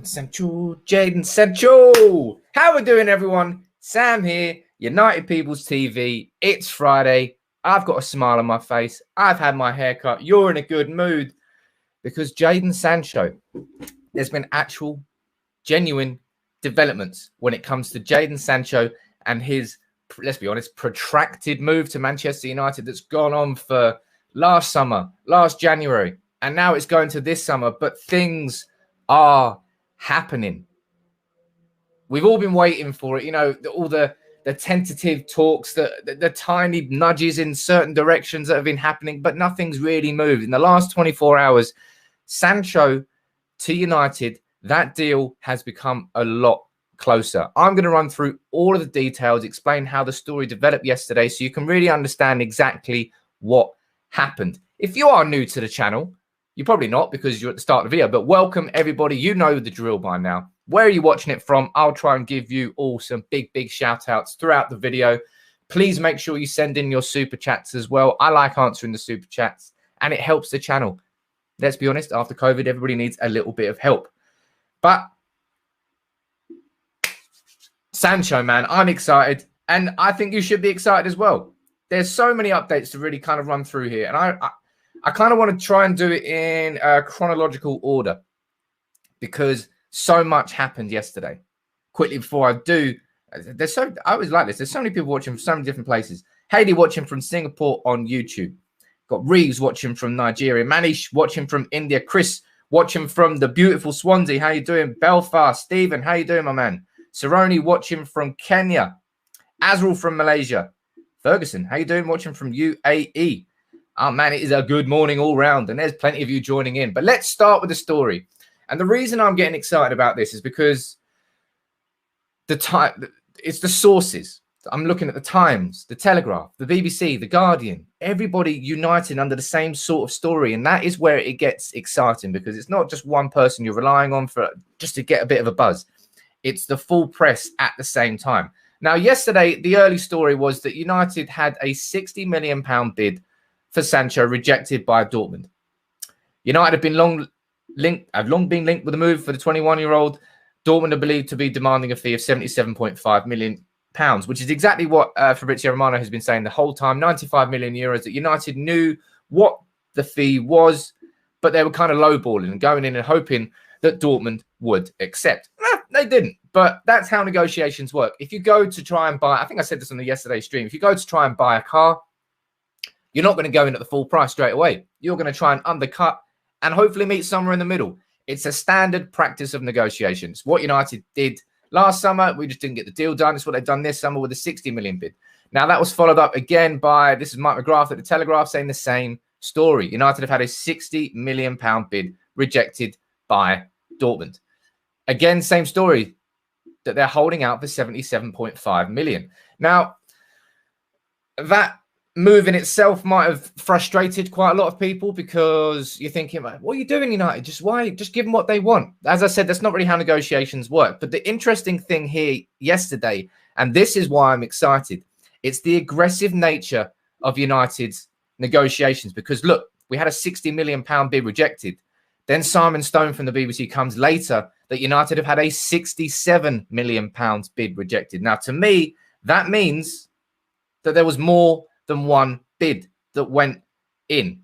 Jaden Sancho. How we doing, everyone? Sam here, United People's TV. It's Friday. I've got a smile on my face. I've had my haircut. You're in a good mood because Jaden Sancho, there's been actual, genuine developments when it comes to Jaden Sancho and his, let's be honest, protracted move to Manchester United that's gone on for last summer, last January, and now it's going to this summer, but things are happening. We've all been waiting for it, you know, all the tentative talks, the tiny nudges in certain directions that have been happening, but nothing's really moved. In the last 24 hours, Sancho to United, that deal has become a lot closer. I'm going to run through all of the details, explain how the story developed yesterday so you can really understand exactly what happened. If you are new to the channel, you're probably not because you're at the start of the video, but welcome everybody. You know the drill by now. Where are you watching it from? I'll try and give you all some big shout outs throughout the video. Please make sure you send in your super chats as well. I like answering the super chats and it helps the channel. Let's be honest, after COVID, everybody needs a little bit of help. But Sancho, man, I'm excited. And I think you should be excited as well. There's so many updates to really kind of run through here. And I kind of want to try and do it in a chronological order because so much happened yesterday. Quickly before I do, I always like this. There's so many people watching from so many different places. Hayley watching from Singapore on YouTube. Got Reeves watching from Nigeria. Manish watching from India. Chris watching from the beautiful Swansea. How you doing? Belfast. Stephen, how you doing, my man? Saroni watching from Kenya. Azrael from Malaysia. Ferguson, how you doing? Watching from UAE. Oh, man, it is a good morning all round, and there's plenty of you joining in. But let's start with the story. And the reason I'm getting excited about this is because it's the sources. I'm looking at the Times, the Telegraph, the BBC, the Guardian, everybody uniting under the same sort of story. And that is where it gets exciting because it's not just one person you're relying on for just to get a bit of a buzz. It's the full press at the same time. Now, yesterday, the early story was that United had a £60 million bid for Sancho rejected by Dortmund. United have long been linked with the move for the 21-year-old. Dortmund are believed to be demanding a fee of £77.5 million, which is exactly what Fabrizio Romano has been saying the whole time. 95 million euros. That United knew what the fee was, but they were kind of lowballing and going in and hoping that Dortmund would accept. They didn't, but that's how negotiations work. If you go to try and buy, I think I said this on the yesterday's stream, if you go to try and buy a car, you're not going to go in at the full price straight away. You're going to try and undercut and hopefully meet somewhere in the middle. It's a standard practice of negotiations. What United did last summer, we just didn't get the deal done. It's what they've done this summer with a 60 million bid. Now, that was followed up again by, this is Mike McGrath at the Telegraph saying the same story. United have had a £60 million bid rejected by Dortmund. Again, same story, that they're holding out for 77.5 million. Now, that move in itself might have frustrated quite a lot of people because you're thinking, what are you doing, United? Just give them what they want. As I said, that's not really how negotiations work. But the interesting thing here yesterday, and this is why I'm excited, it's the aggressive nature of United's negotiations. Because look, we had a £60 million bid rejected. Then Simon Stone from the BBC comes later that United have had a £67 million bid rejected. Now, to me, that means that there was more than one bid that went in.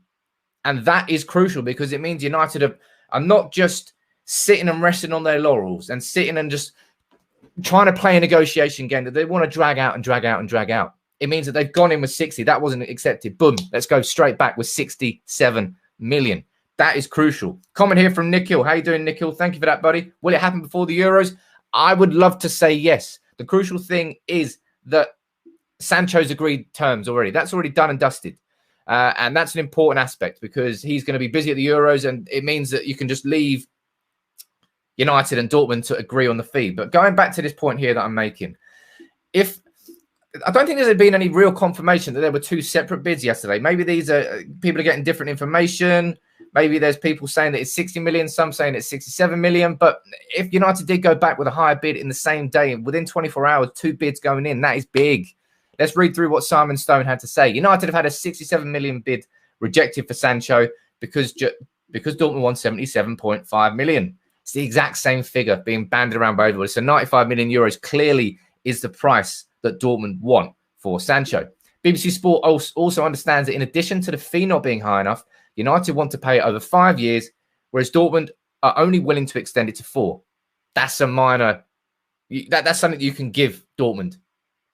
And that is crucial because it means United are not just sitting and resting on their laurels and sitting and just trying to play a negotiation game that they want to drag out and drag out and drag out. It means that they've gone in with 60. That wasn't accepted. Boom. Let's go straight back with 67 million. That is crucial. Comment here from Nikhil. How you doing, Nikhil? Thank you for that, buddy. Will it happen before the Euros? I would love to say yes. The crucial thing is that Sancho's agreed terms already. That's already done and dusted. And that's an important aspect because he's going to be busy at the Euros and it means that you can just leave United and Dortmund to agree on the fee. But going back to this point here that I'm making, I don't think there's been any real confirmation that there were two separate bids yesterday. Maybe these are people are getting different information. Maybe there's people saying that it's 60 million, some saying it's 67 million. But if United did go back with a higher bid in the same day, within 24 hours, two bids going in, that is big. Let's read through what Simon Stone had to say. United have had a 67 million bid rejected for Sancho because Dortmund won 77.5 million. It's the exact same figure being banded around by everybody. So 95 million euros clearly is the price that Dortmund want for Sancho. BBC Sport also understands that in addition to the fee not being high enough, United want to pay it over 5 years, whereas Dortmund are only willing to extend it to 4. That's a minor... That's something you can give Dortmund.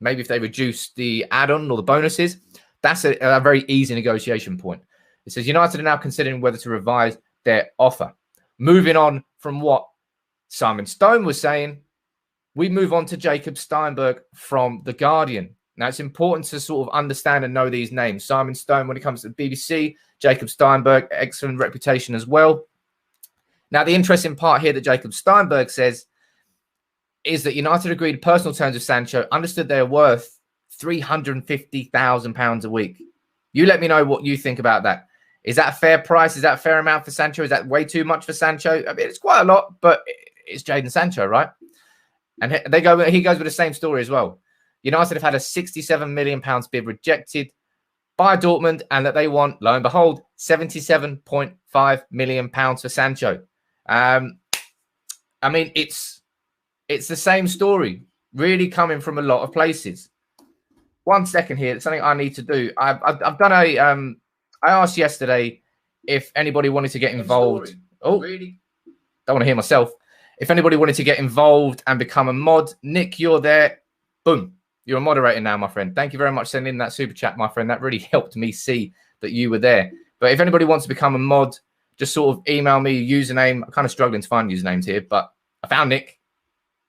Maybe if they reduce the add-on or the bonuses, that's a very easy negotiation point. It says United are now considering whether to revise their offer. Moving on from what Simon Stone was saying, we move on to Jacob Steinberg from The Guardian. Now, it's important to sort of understand and know these names. Simon Stone, when it comes to the BBC, Jacob Steinberg, excellent reputation as well. Now, the interesting part here that Jacob Steinberg says is that United agreed personal terms with Sancho, understood they're worth £350,000 a week. You let me know what you think about that. Is that a fair price? Is that a fair amount for Sancho? Is that way too much for Sancho? I mean, it's quite a lot, but it's Jadon Sancho, right? And he goes with the same story as well. United have had a £67 million bid rejected by Dortmund, and that they want, lo and behold, £77.5 million for Sancho. I mean, it's the same story, really coming from a lot of places. 1 second here. It's something I need to do. I've done a... I asked yesterday if anybody wanted to get involved. Oh, really? Don't want to hear myself. If anybody wanted to get involved and become a mod, Nick, you're there. Boom. You're a moderator now, my friend. Thank you very much for sending in that super chat, my friend. That really helped me see that you were there. But if anybody wants to become a mod, just sort of email me a username. I'm kind of struggling to find usernames here, but I found Nick.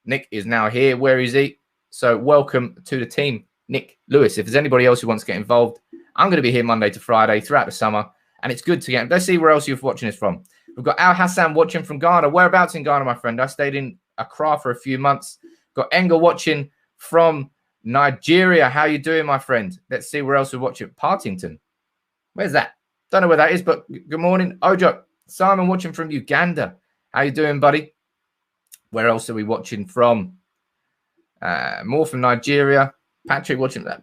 Nick is now here. Where is he? So welcome to the team, Nick Lewis. If there's anybody else who wants to get involved, I'm going to be here Monday to Friday throughout the summer, and it's good to get. Let's see where else you're watching this from. We've got Al Hassan watching from Ghana. Whereabouts in Ghana, my friend? I stayed in Accra for a few months. Got Enga watching from Nigeria. How you doing, my friend? Let's see where else we're watching. Partington. Where's that? Don't know where that is, but good morning. Ojo. Simon watching from Uganda. How you doing, buddy? Where else are we watching from? More from Nigeria. Patrick watching that.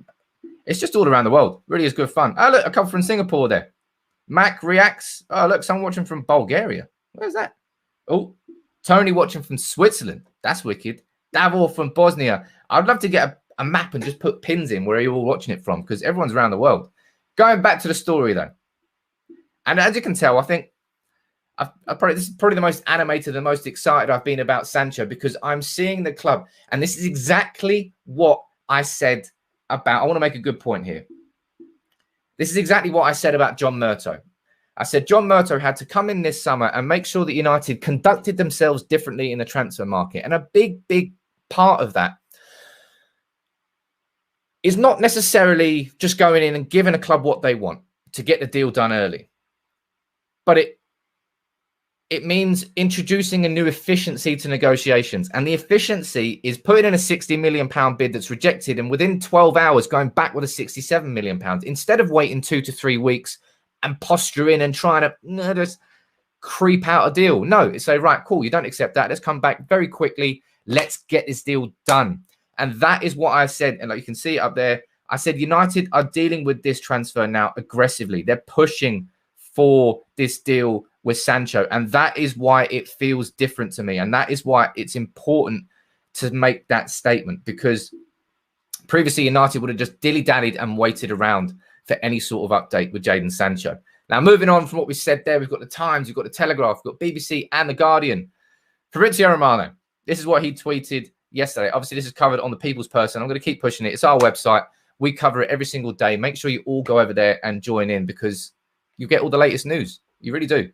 It's just all around the world. Really is good fun. Oh, look, a couple from Singapore there. Mac reacts. Oh, look, someone watching from Bulgaria. Where's that? Oh, Tony watching from Switzerland. That's wicked. Davor from Bosnia. I'd love to get a map and just put pins in where you're all watching it from, because everyone's around the world. Going back to the story, though. And as you can tell, I think this is probably the most animated, the most excited I've been about Sancho, because I'm seeing the club. And this is exactly what I said about. I want to make a good point here. This is exactly what I said about John Murtough. I said John Murtough had to come in this summer and make sure that United conducted themselves differently in the transfer market. And a big, big part of that is not necessarily just going in and giving a club what they want to get the deal done early. But it means introducing a new efficiency to negotiations. And the efficiency is putting in a £60 million bid that's rejected, and within 12 hours going back with a £67 million, instead of waiting 2 to 3 weeks and posturing and trying to just creep out a deal. No, it's say, right, cool, you don't accept that. Let's come back very quickly. Let's get this deal done. And that is what I said. And like you can see up there, I said United are dealing with this transfer now aggressively. They're pushing for this deal with Sancho. And that is why it feels different to me. And that is why it's important to make that statement, because previously United would have just dilly-dallied and waited around for any sort of update with Jadon Sancho. Now, moving on from what we said there, we've got the Times, we've got the Telegraph, we've got BBC and the Guardian. Fabrizio Romano, this is what he tweeted yesterday. Obviously, this is covered on the People's Person. I'm going to keep pushing it. It's our website. We cover it every single day. Make sure you all go over there and join in, because you get all the latest news. You really do.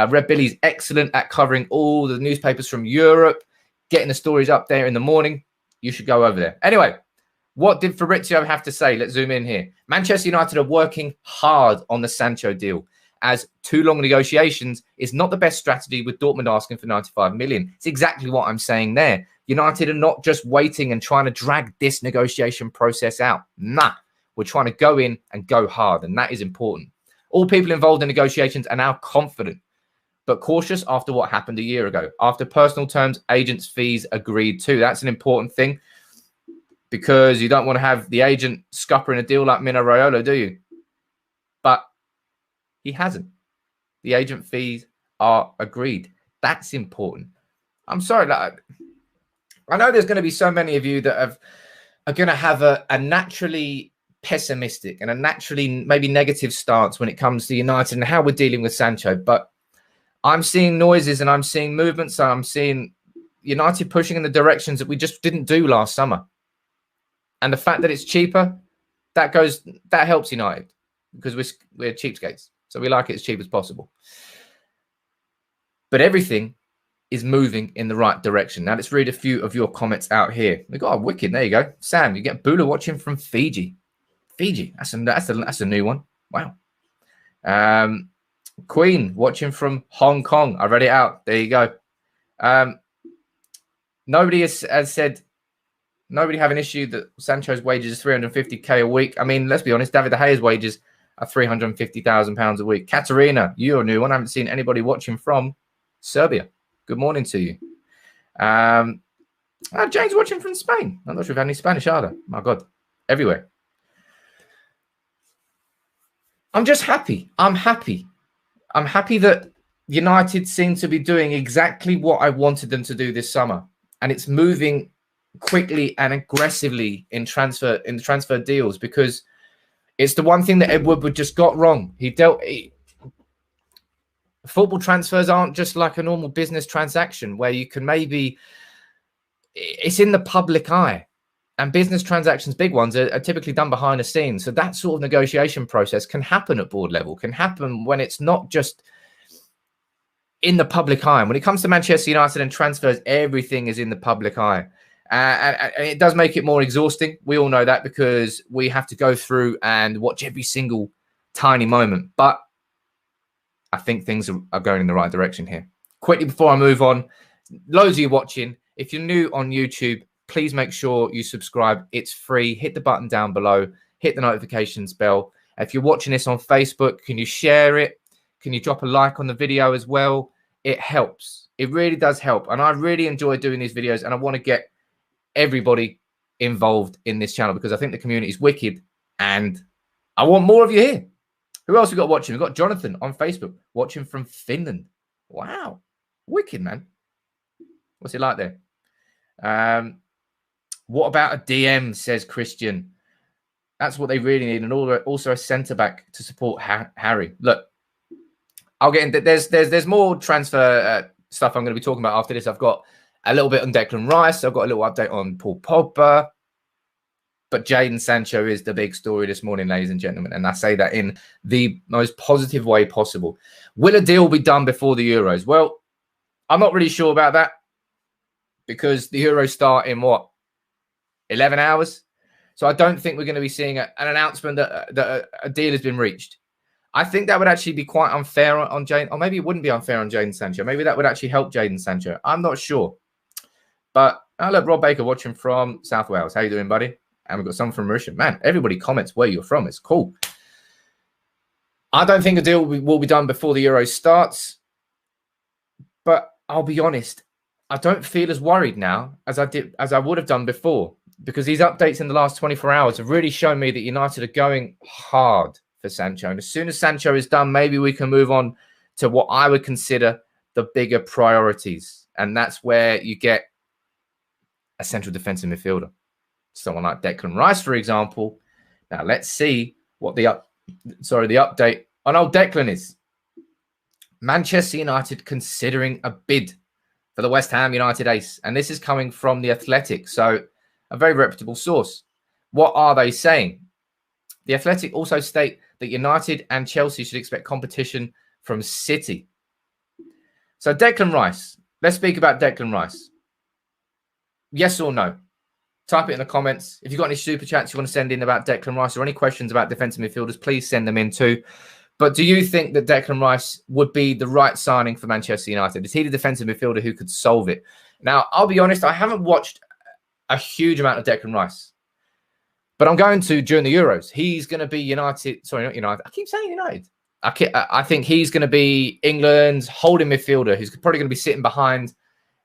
Red Billy's excellent at covering all the newspapers from Europe, getting the stories up there in the morning. You should go over there. Anyway, what did Fabrizio have to say? Let's zoom in here. Manchester United are working hard on the Sancho deal, as too long negotiations is not the best strategy, with Dortmund asking for 95 million. It's exactly what I'm saying there. United are not just waiting and trying to drag this negotiation process out. Nah, we're trying to go in and go hard, and that is important. All people involved in negotiations are now confident, but cautious after what happened a year ago. After personal terms, agents' fees agreed to. That's an important thing, because you don't want to have the agent scuppering a deal like Mino Raiola, do you? But he hasn't. The agent fees are agreed. That's important. I'm sorry. Like, I know there's going to be so many of you that are going to have a naturally pessimistic and a naturally maybe negative stance when it comes to United and how we're dealing with Sancho. But I'm seeing noises and I'm seeing movements. And I'm seeing United pushing in the directions that we just didn't do last summer. And the fact that it's cheaper, that helps United because we're cheapskates. So we like it as cheap as possible. But everything is moving in the right direction. Now let's read a few of your comments out here. We got wicked. There you go, Sam. You get Bula watching from Fiji. Fiji. That's a new one. Wow. Queen watching from Hong Kong. I read it out. There you go. Nobody has said. Nobody have an issue that Sancho's wages is 350k a week. I mean, let's be honest. David De Gea's wages are £350,000 a week. Katerina, you're a new one. I haven't seen anybody watching from Serbia. Good morning to you. James watching from Spain. I'm not sure if we've had any Spanish either. My God, everywhere. I'm just happy. I'm happy. I'm happy that United seem to be doing exactly what I wanted them to do this summer. And it's moving quickly and aggressively in transfer deals, because it's the one thing that Ed Woodward just got wrong. Football transfers aren't just like a normal business transaction where you can it's in the public eye, and business transactions, big ones, are typically done behind the scenes. So that sort of negotiation process can happen at board level, can happen when it's not just in the public eye. And when it comes to Manchester United and transfers, everything is in the public eye. And it does make it more exhausting. We all know that because we have to go through and watch every single tiny moment. But I think things are going in the right direction here. Quickly before I move on, loads of you watching. If you're new on YouTube, please make sure you subscribe. It's free. Hit the button down below. Hit the notifications bell. If you're watching this on Facebook, can you share it? Can you drop a like on the video as well? It helps. It really does help. And I really enjoy doing these videos, and I want to get everybody involved in this channel because I think the community is wicked and I want more of you here. Who else we got watching? We've got Jonathan on Facebook watching from Finland. Wow. Wicked, man. What's it like there? What about a DM, says Christian. That's what they really need. And also a centre-back to support Harry. Look, I'll get into there's more transfer stuff I'm going to be talking about after this. I've got a little bit on Declan Rice. I've got a little update on Paul Pogba. But Jadon Sancho is the big story this morning, ladies and gentlemen. And I say that in the most positive way possible. Will a deal be done before the Euros? Well, I'm not really sure about that because the Euros start in what? 11 hours? So I don't think we're going to be seeing an announcement that a deal has been reached. I think that would actually be quite unfair on Jadon, or maybe it wouldn't be unfair on Jadon Sancho. Maybe that would actually help Jadon Sancho. I'm not sure. But I love Rob Baker watching from South Wales. How you doing, buddy? And we've got some from Mauritius. Man, everybody comments where you're from. It's cool. I don't think a deal will be done before the Euros starts. But I'll be honest, I don't feel as worried now as I would have done before, because these updates in the last 24 hours have really shown me that United are going hard for Sancho. And as soon as Sancho is done, maybe we can move on to what I would consider the bigger priorities. And that's where you get a central defensive midfielder. Someone like Declan Rice, for example. Now, let's see what the update on old Declan is. Manchester United considering a bid for the West Ham United ace. And this is coming from The Athletic, so a very reputable source. What are they saying? The Athletic also state that United and Chelsea should expect competition from City. So Declan Rice. Let's speak about Declan Rice. Yes or no? Type it in the comments. If you've got any super chats you want to send in about Declan Rice or any questions about defensive midfielders, please send them in too. But do you think that Declan Rice would be the right signing for Manchester United? Is he the defensive midfielder who could solve it? Now, I'll be honest, I haven't watched a huge amount of Declan Rice. But I'm going to during the Euros. He's going to be United. Sorry, not United. I keep saying United. I think he's going to be England's holding midfielder who's probably going to be sitting behind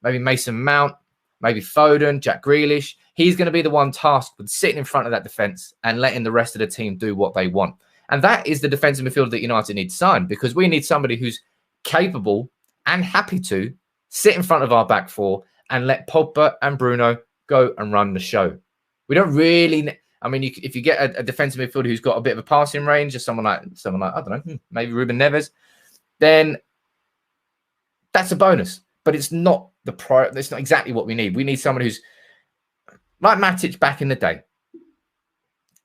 maybe Mason Mount, maybe Foden, Jack Grealish. He's going to be the one tasked with sitting in front of that defence and letting the rest of the team do what they want. And that is the defensive midfielder that United need to sign, because we need somebody who's capable and happy to sit in front of our back four, and let Pogba and Bruno go and run the show. We don't really. I mean, if you get a defensive midfielder who's got a bit of a passing range, or someone like I don't know, maybe Ruben Neves, then that's a bonus. But it's not the it's not exactly what we need. We need someone who's like Matic back in the day.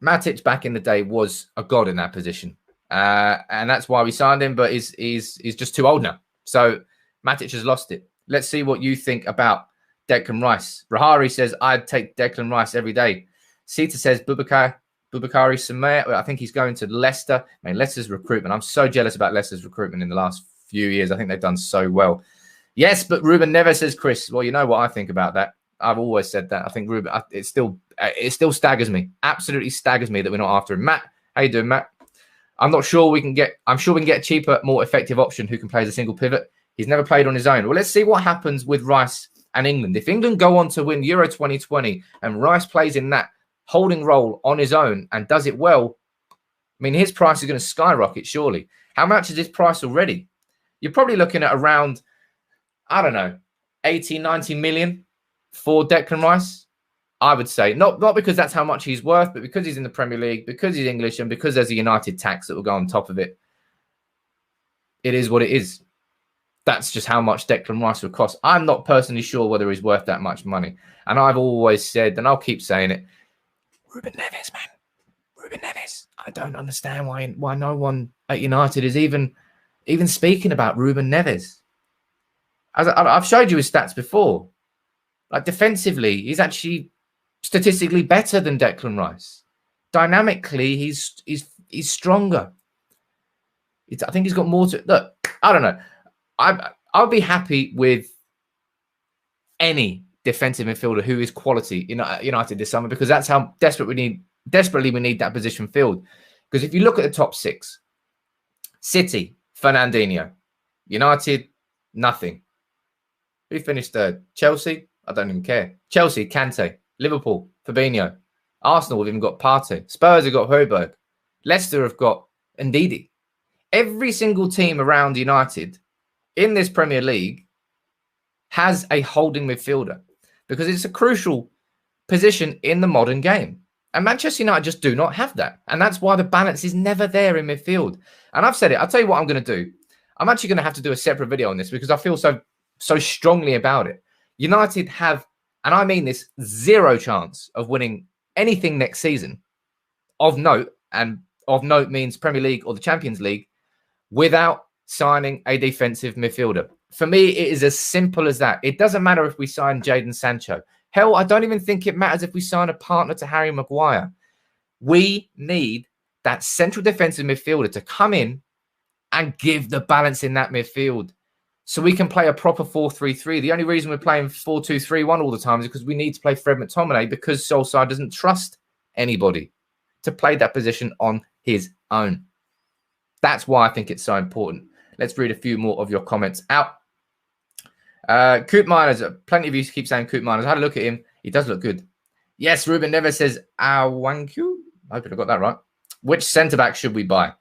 Matic back in the day was a god in that position, and that's why we signed him. But he's just too old now. So Matic has lost it. Let's see what you think about Declan Rice. Rahari says, I'd take Declan Rice every day. Sita says, Bubakari Samir. I think he's going to Leicester. I mean, Leicester's recruitment. I'm so jealous about Leicester's recruitment in the last few years. I think they've done so well. Yes, but Ruben Neves, says Chris. Well, you know what I think about that. I've always said that. I think Ruben, it still staggers me. Absolutely staggers me that we're not after him. Matt, how you doing, Matt? I'm sure we can get a cheaper, more effective option who can play as a single pivot. He's never played on his own. Well, let's see what happens with Rice and England. If England go on to win Euro 2020 and Rice plays in that holding role on his own and does it well, I mean, his price is going to skyrocket, surely. How much is his price already? You're probably looking at around, I don't know, 80, 90 million for Declan Rice, I would say. Not because that's how much he's worth, but because he's in the Premier League, because he's English, and because there's a United tax that will go on top of it. It is what it is. That's just how much Declan Rice would cost. I'm not personally sure whether he's worth that much money. And I've always said, and I'll keep saying it, Ruben Neves, man. Ruben Neves. I don't understand why no one at United is even speaking about Ruben Neves. As I've showed you his stats before. Like, defensively, he's actually statistically better than Declan Rice. Dynamically, he's stronger. I think he's got more to... Look, I don't know. I'll be happy with any defensive midfielder who is quality in United this summer, because that's how desperately we need that position filled. Because if you look at the top six, City, Fernandinho, United, nothing. Who finished third? Chelsea? I don't even care. Chelsea, Kante. Liverpool, Fabinho. Arsenal have even got Partey. Spurs have got Højbjerg. Leicester have got Ndidi. Every single team around United in this Premier League has a holding midfielder, because it's a crucial position in the modern game. And Manchester United just do not have that. And that's why the balance is never there in midfield. And I've said it. I'll tell you what I'm going to do. I'm actually going to have to do a separate video on this, because I feel so strongly about it. United have, and I mean this, zero chance of winning anything next season of note, and of note means Premier League or the Champions League, without signing a defensive midfielder. For me, it is as simple as that. It doesn't matter if we sign Jadon Sancho. Hell, I don't even think it matters if we sign a partner to Harry Maguire. We need that central defensive midfielder to come in and give the balance in that midfield, so we can play a proper 4-3-3. The only reason we're playing 4-2-3-1 all the time is because we need to play Fred McTominay, because Solskjaer doesn't trust anybody to play that position on his own. That's why I think it's so important. Let's read a few more of your comments out. Coop Miners, plenty of you keep saying Coop Miners. I had a look at him. He does look good. Yes, Ruben Neves says Awanku. I hope I got that right. Which centre-back should we buy?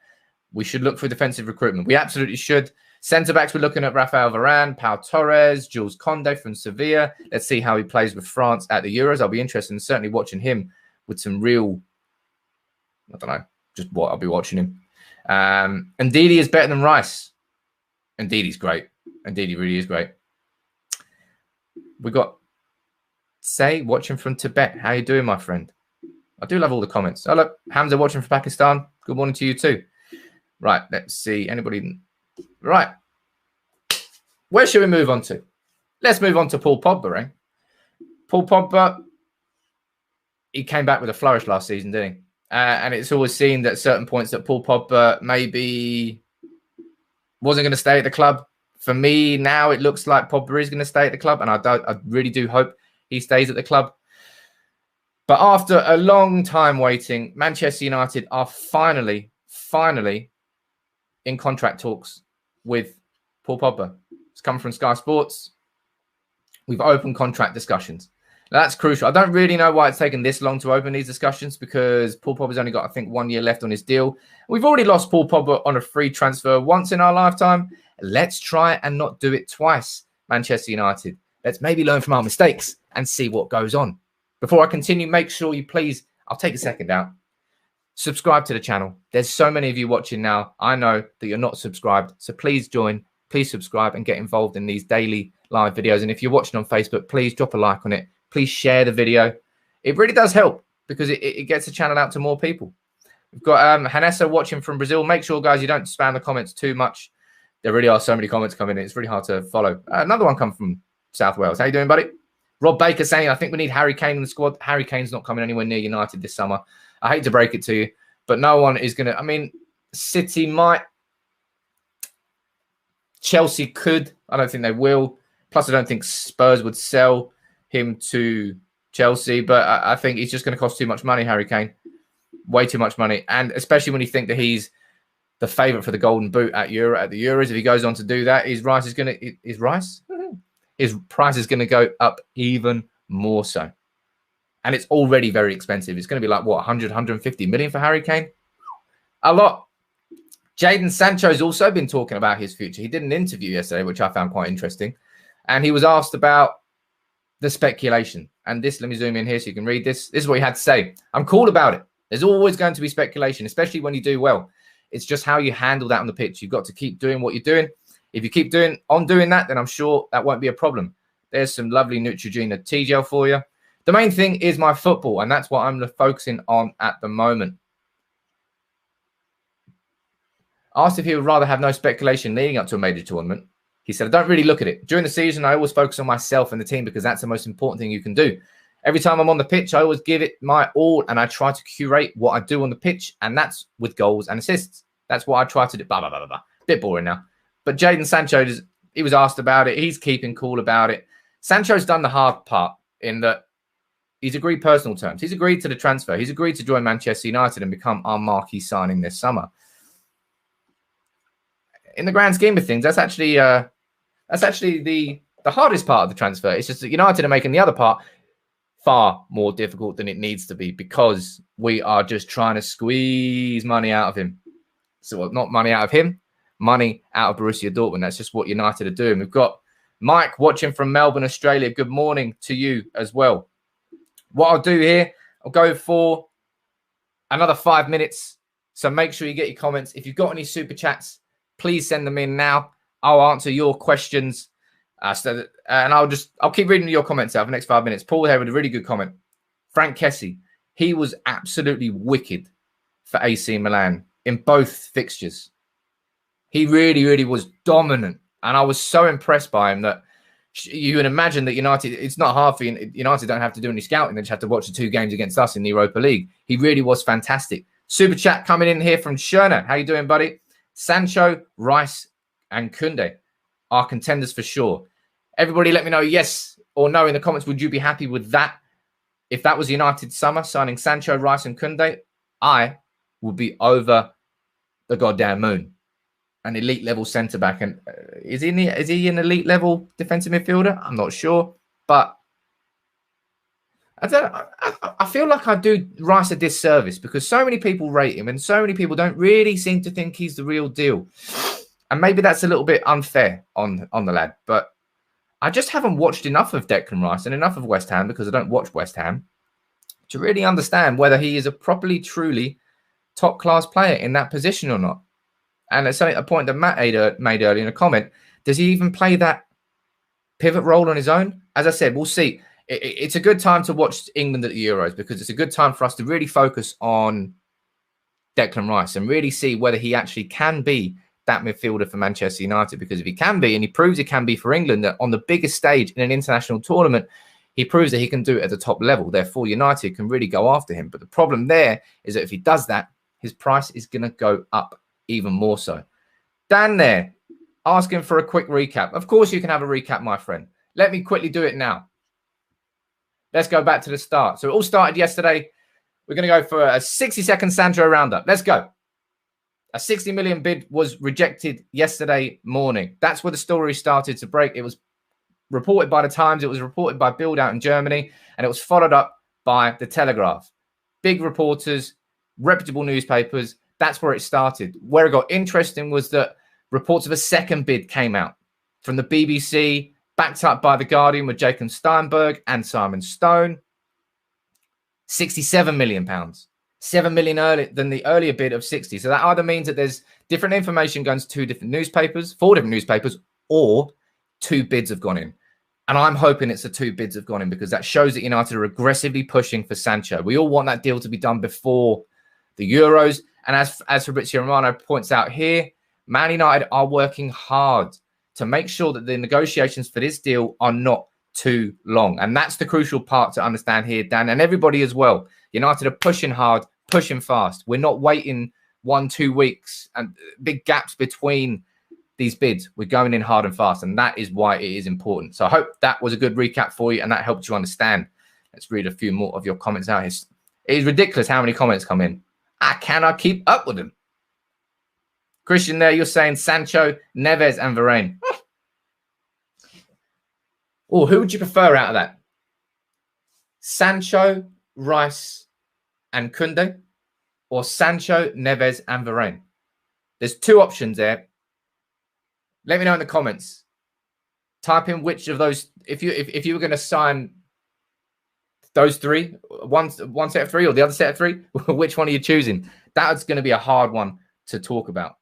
We should look for defensive recruitment. We absolutely should. Centre-backs, we're looking at Rafael Varane, Pau Torres, Jules Koundé from Sevilla. Let's see how he plays with France at the Euros. I'll be interested in certainly watching him with some real, I don't know, just what I'll be watching him. Ndidi is better than Rice. Ndidi's great. Ndidi really is great. We got Say watching from Tibet. How you doing, my friend? I do love all the comments. Oh, look, Hamza watching from Pakistan. Good morning to you too. Right, let's see. Anybody? Right. Where should we move on to? Let's move on to Paul Pogba, eh? Paul Pogba, he came back with a flourish last season, didn't he? And it's always seen that at certain points that Paul Pogba maybe wasn't going to stay at the club. For me, now it looks like Pogba is going to stay at the club, and I really do hope he stays at the club. But after a long time waiting, Manchester United are finally in contract talks with Paul Pogba. It's come from Sky Sports. We've opened contract discussions. Now, that's crucial. I don't really know why it's taken this long to open these discussions, because Paul Pogba's only got, I think, 1 year left on his deal. We've already lost Paul Pogba on a free transfer once in our lifetime. Let's try and not do it twice. Manchester United. Let's maybe learn from our mistakes and see what goes on. Before I continue, make sure you please, I'll take a second out, subscribe to the channel. There's so many of you watching now. I know that you're not subscribed, so please join, please subscribe and get involved in these daily live videos. And if you're watching on Facebook, please drop a like on it. Please share the video. It really does help because it gets the channel out to more people. We've got Hanessa watching from Brazil. Make sure, guys, you don't spam the comments too much. There really are so many comments coming in. It's really hard to follow. Another one come from South Wales. How you doing, buddy? Rob Baker saying, I think we need Harry Kane in the squad. Harry Kane's not coming anywhere near United this summer. I hate to break it to you, but no one is going to. I mean, City might. Chelsea could. I don't think they will. Plus, I don't think Spurs would sell him to Chelsea. But I think he's just going to cost too much money, Harry Kane. Way too much money. And especially when you think that he's the favourite for the Golden Boot at the Euros. If he goes on to do that, his price is going to go up even more so. And it's already very expensive. It's going to be like, what, 100, 150 million for Harry Kane? A lot. Jadon Sancho's also been talking about his future. He did an interview yesterday, which I found quite interesting. And he was asked about the speculation. And this, let me zoom in here so you can read this. This is what he had to say. I'm cool about it. There's always going to be speculation, especially when you do well. It's just how you handle that on the pitch. You've got to keep doing what you're doing. If you keep doing that, then I'm sure that won't be a problem. There's some lovely Neutrogena T-gel for you. The main thing is my football, and that's what I'm focusing on at the moment. Asked if he would rather have no speculation leading up to a major tournament. He said, I don't really look at it. During the season, I always focus on myself and the team because that's the most important thing you can do. Every time I'm on the pitch, I always give it my all, and I try to curate what I do on the pitch, and that's with goals and assists. That's what I try to do. Blah, blah, blah, blah, blah. Bit boring now. But Jadon Sancho, he was asked about it. He's keeping cool about it. Sancho's done the hard part in that he's agreed personal terms. He's agreed to the transfer. He's agreed to join Manchester United and become our marquee signing this summer. In the grand scheme of things, that's actually the hardest part of the transfer. It's just that United are making the other part far more difficult than it needs to be because we are just trying to squeeze money out of him. So not money out of him, money out of Borussia Dortmund. That's just what United are doing. We've got Mike watching from Melbourne, Australia. Good morning to you as well. What I'll do here, I'll go for another 5 minutes. So make sure you get your comments. If you've got any super chats, please send them in now. I'll answer your questions. And I'll keep reading your comments out for the next 5 minutes. Paul here with a really good comment. Frank Kessie, he was absolutely wicked for AC Milan in both fixtures. He really, really was dominant. And I was so impressed by him that you can imagine that United, it's not hard for United don't have to do any scouting. They just have to watch the 2 games against us in the Europa League. He really was fantastic. Super chat coming in here from Sherna. How you doing, buddy? Sancho, Rice, and Koundé are contenders for sure. Everybody let me know yes or no in the comments. Would you be happy with that? If that was United summer, signing Sancho, Rice, and Koundé, I would be over the goddamn moon. An elite level centre back, and is he an elite level defensive midfielder? I'm not sure, but I feel like I do Rice a disservice because so many people rate him, and so many people don't really seem to think he's the real deal. And maybe that's a little bit unfair on the lad, but I just haven't watched enough of Declan Rice and enough of West Ham because I don't watch West Ham to really understand whether he is a properly, truly top-class player in that position or not. And it's a point that Matt made earlier in a comment. Does he even play that pivot role on his own? As I said, we'll see. It's a good time to watch England at the Euros because it's a good time for us to really focus on Declan Rice and really see whether he actually can be that midfielder for Manchester United. Because if he can be, and he proves he can be for England, that on the biggest stage in an international tournament, he proves that he can do it at the top level. Therefore, United can really go after him. But the problem there is that if he does that, his price is going to go up even more so. Dan there, asking for a quick recap. Of course you can have a recap, my friend. Let me quickly do it now. Let's go back to the start. So it all started yesterday. We're going to go for a 60-second Sancho roundup. Let's go. A 60 million bid was rejected yesterday morning. That's where the story started to break. It was reported by the Times. It was reported by Bild out in Germany. And it was followed up by the Telegraph. Big reporters, reputable newspapers. That's where it started. Where it got interesting was that reports of a second bid came out from the BBC Backed up by The Guardian with Jacob Steinberg and Simon Stone. £67 million. £7 million earlier than the earlier bid of 60. So that either means that there's different information going to 2 different newspapers, 4 different newspapers, or 2 bids have gone in. And I'm hoping it's the 2 bids have gone in, because that shows that United are aggressively pushing for Sancho. We all want that deal to be done before the Euros. And as Fabrizio Romano points out here, Man United are working hard to make sure that the negotiations for this deal are not too long. And that's the crucial part to understand here, Dan, and everybody as well. United are pushing hard, pushing fast. We're not waiting 1-2 weeks and big gaps between these bids. We're going in hard and fast, and that is why it is important. So I hope that was a good recap for you and that helped you understand. Let's read a few more of your comments out here. It is ridiculous how many comments come in. I cannot keep up with them. Christian there, you're saying Sancho, Neves and Varane. Oh, who would you prefer out of that? Sancho, Rice and Koundé, or Sancho, Neves and Varane? There's 2 options there. Let me know in the comments. Type in which of those, if you were going to sign those 3, one set of 3 or the other set of 3, which one are you choosing? That's going to be a hard one to talk about.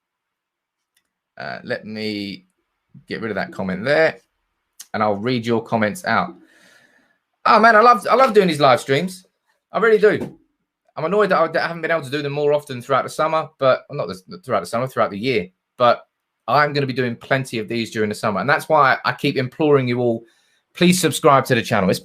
Let me get rid of that comment there, and I'll read your comments out. Oh man, I love doing these live streams. I really do. I'm annoyed that I haven't been able to do them more often throughout the summer, but well, not throughout the summer, throughout the year. But I'm going to be doing plenty of these during the summer, and that's why I keep imploring you all, please subscribe to the channel. It's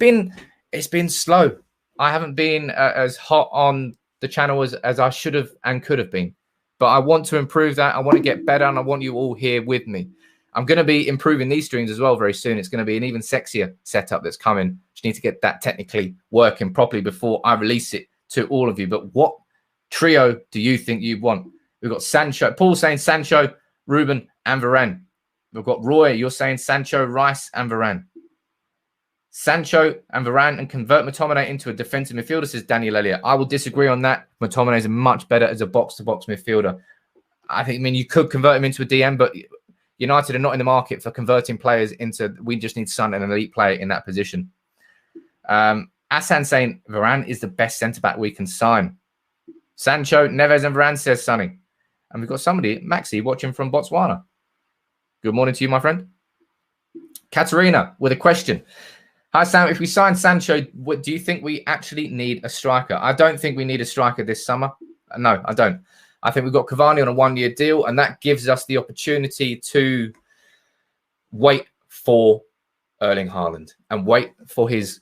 been slow. I haven't been as hot on the channel as I should have and could have been, but I want to improve that. I want to get better, and I want you all here with me. I'm going to be improving these streams as well very soon. It's going to be an even sexier setup that's coming. Just need to get that technically working properly before I release it to all of you. But what trio do you think you want? We've got Sancho. Paul saying Sancho, Ruben and Varane. We've got Roy. You're saying Sancho, Rice and Varane. Sancho and Varane and convert McTominay into a defensive midfielder, says Daniel Elliott. I will disagree on that. McTominay is much better as a box-to-box midfielder. I mean, you could convert him into a DM, but United are not in the market for converting players into, we just need Son and an elite player in that position. Asan saying Varane is the best centre-back we can sign. Sancho, Neves and Varane, says Sonny. And we've got somebody, Maxi, watching from Botswana. Good morning to you, my friend. Katerina with a question. Hi, Sam. If we sign Sancho, do you think we actually need a striker? I don't think we need a striker this summer. No, I don't. I think we've got Cavani on a 1-year deal, and that gives us the opportunity to wait for Erling Haaland and wait for his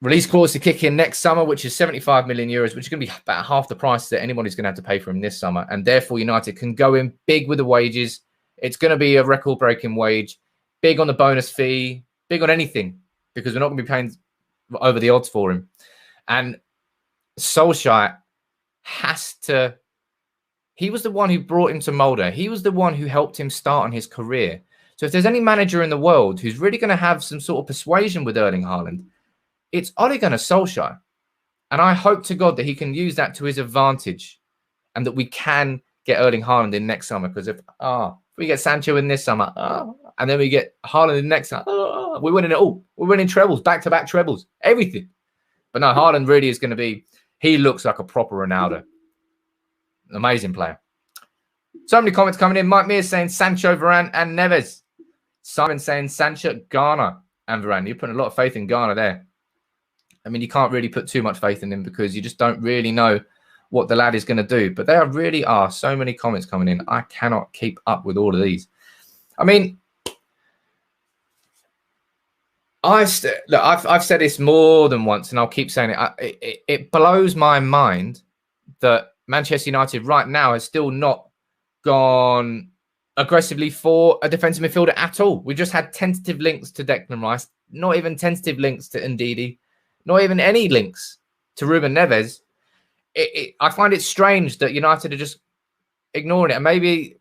release clause to kick in next summer, which is 75 million euros, which is going to be about half the price that anybody's going to have to pay for him this summer. And therefore, United can go in big with the wages. It's going to be a record-breaking wage, big on the bonus fee, big on anything, because we're not going to be paying over the odds for him. And Solskjaer has to... He was the one who brought him to Molde. He was the one who helped him start on his career. So if there's any manager in the world who's really going to have some sort of persuasion with Erling Haaland, it's Ole Gunnar Solskjaer. And I hope to God that he can use that to his advantage and that we can get Erling Haaland in next summer. Because if we get Sancho in this summer, and then we get Haaland in next summer, we're winning it all. We're winning trebles, back-to-back trebles, everything. But no, Haaland really is going to be, he looks like a proper Ronaldo. Amazing player. So many comments coming in. Mike Mears saying Sancho, Varane and Neves. Simon saying Sancho, Garner and Varane. You're putting a lot of faith in Garner there. I mean, you can't really put too much faith in him because you just don't really know what the lad is going to do. But there really are so many comments coming in. I cannot keep up with all of these. I mean, I've said this more than once, and I'll keep saying it. It blows my mind that Manchester United right now has still not gone aggressively for a defensive midfielder at all. We just had tentative links to Declan Rice, not even tentative links to Ndidi, not even any links to Ruben Neves. I find it strange that United are just ignoring it. And maybe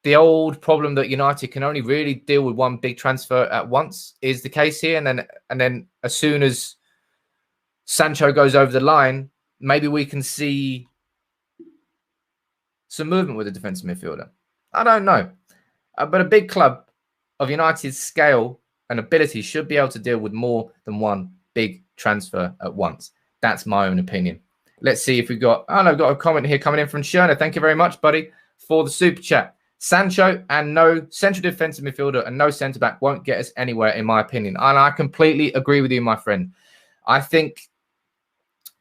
the old problem that United can only really deal with one big transfer at once is the case here. And then as soon as Sancho goes over the line, maybe we can see some movement with a defensive midfielder. I don't know. But a big club of United's scale and ability should be able to deal with more than one big transfer at once. That's my own opinion. Let's see if we've got... Oh, no, I've got a comment here coming in from Sherna. Thank you very much, buddy, for the super chat. Sancho and no central defensive midfielder and no centre-back won't get us anywhere, in my opinion. And I completely agree with you, my friend. I think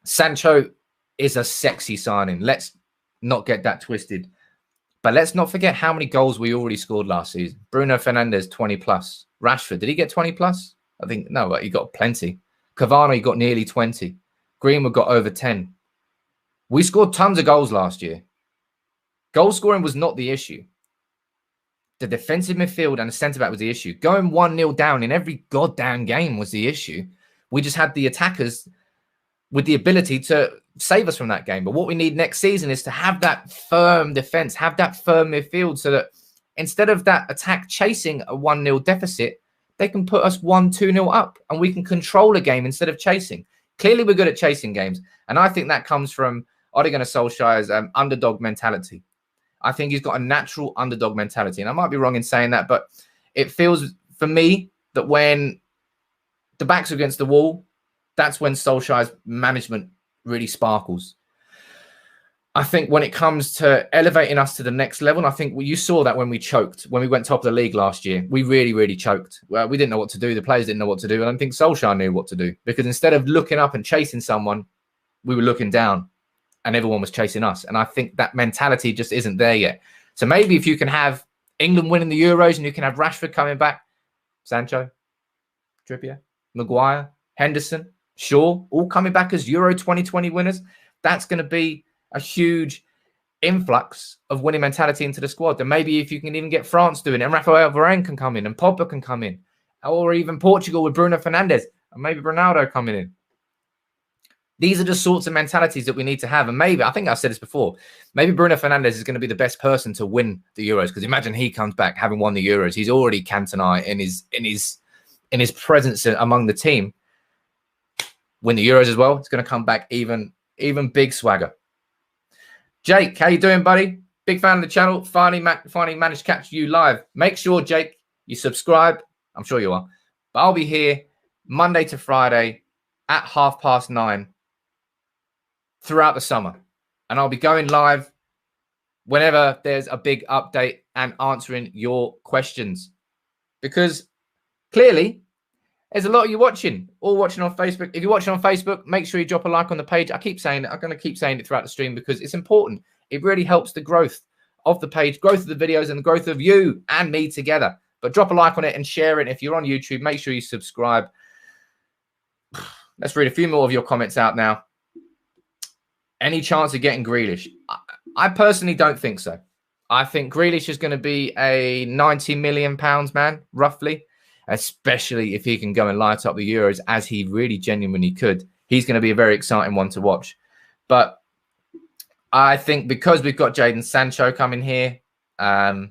Sancho is a sexy signing. Let's not get that twisted. But let's not forget how many goals we already scored last season. Bruno Fernandes, 20+. Rashford, did he get 20+? I think, no, he got plenty. Cavani, he got nearly 20. Greenwood got over 10. We scored tons of goals last year. Goal scoring was not the issue. The defensive midfield and the centre-back was the issue. Going 1-0 down in every goddamn game was the issue. We just had the attackers with the ability to save us from that game. But what we need next season is to have that firm defence, have that firm midfield so that instead of that attack chasing a 1-0 deficit, they can put us 1-2-0 up and we can control a game instead of chasing. Clearly, we're good at chasing games. And I think that comes from Ole Gunnar Solskjaer's underdog mentality. I think he's got a natural underdog mentality. And I might be wrong in saying that, but it feels for me that when the back's against the wall, that's when Solskjaer's management really sparkles. I think when it comes to elevating us to the next level, and I think you saw that when we choked, when we went top of the league last year, we really, really choked. Well, we didn't know what to do. The players didn't know what to do. And I think Solskjaer knew what to do because instead of looking up and chasing someone, we were looking down and everyone was chasing us. And I think that mentality just isn't there yet. So maybe if you can have England winning the Euros and you can have Rashford coming back, Sancho, Trippier, Maguire, Henderson, Shaw, all coming back as Euro 2020 winners, that's going to be a huge influx of winning mentality into the squad. And maybe if you can even get France doing it, and Rafael Varane can come in, and Pogba can come in, or even Portugal with Bruno Fernandes, and maybe Ronaldo coming in. These are the sorts of mentalities that we need to have. And maybe, I think I said this before, maybe Bruno Fernandes is going to be the best person to win the Euros, because imagine he comes back having won the Euros. He's already Cantona in his presence among the team. Win the Euros as well. It's going to come back even big swagger. Jake, how you doing, buddy? Big fan of the channel. Finally managed to catch you live. Make sure, Jake, you subscribe. I'm sure you are. But I'll be here Monday to Friday at 9:30 throughout the summer. And I'll be going live whenever there's a big update and answering your questions. Because clearly, there's a lot of you watching, all watching on Facebook. If you're watching on Facebook, make sure you drop a like on the page. I keep saying it. I'm going to keep saying it throughout the stream because it's important. It really helps the growth of the page, growth of the videos, and the growth of you and me together. But drop a like on it and share it. If you're on YouTube, make sure you subscribe. Let's read a few more of your comments out now. Any chance of getting Grealish? I personally don't think so. I think Grealish is going to be a £90 million man, roughly. Especially if he can go and light up the Euros as he really genuinely could. He's going to be a very exciting one to watch. But I think because we've got Jadon Sancho coming here, well,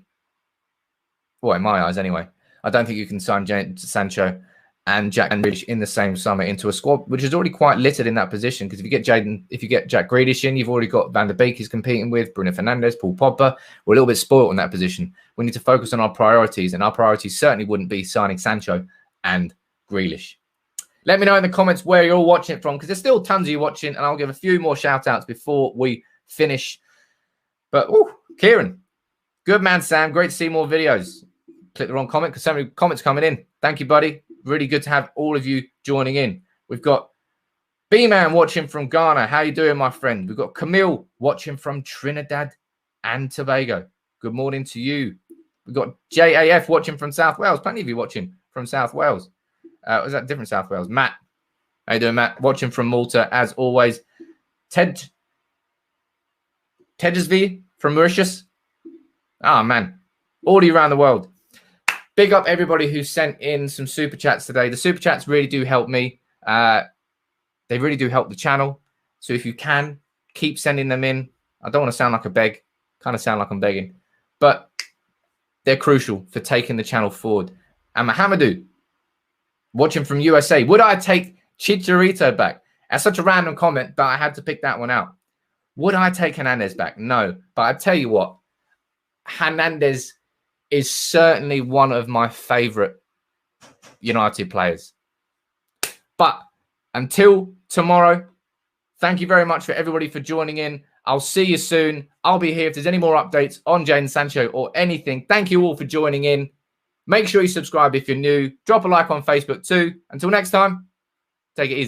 in my eyes anyway, I don't think you can sign Sancho and Jack Grealish in the same summer into a squad, which is already quite littered in that position. Because if you get Jack Grealish in, you've already got Van der Beek he's competing with, Bruno Fernandes, Paul Pogba. We're a little bit spoiled in that position. We need to focus on our priorities, and our priorities certainly wouldn't be signing Sancho and Grealish. Let me know in the comments where you're all watching it from, because there's still tons of you watching, and I'll give a few more shout-outs before we finish. But, Kieran, good man, Sam. Great to see more videos. Click the wrong comment because so many comments coming in. Thank you, buddy. Really good to have all of you joining in. We've got B-Man watching from Ghana. How you doing, my friend? We've got Camille watching from Trinidad and Tobago. Good morning to you. We've got JAF watching from South Wales. Plenty of you watching from South Wales. Was that different South Wales? Matt. How you doing, Matt? Watching from Malta, as always. Tedesvi from Mauritius. Ah, man. All around the world. Big up everybody who sent in some super chats today. The super chats really do help me. They really do help the channel. So if you can, keep sending them in. I don't want to sound like a beg. Kind of sound like I'm begging. But they're crucial for taking the channel forward. And Mohamedou, watching from USA. Would I take Chicharito back? That's such a random comment, but I had to pick that one out. Would I take Hernandez back? No. But I tell you what, Hernandez is certainly one of my favorite United players. But until tomorrow, thank you very much for everybody for joining in. I'll see you soon. I'll be here if there's any more updates on Jadon Sancho or anything. Thank you all for joining in. Make sure you subscribe if you're new. Drop a like on Facebook too. Until next time, take it easy.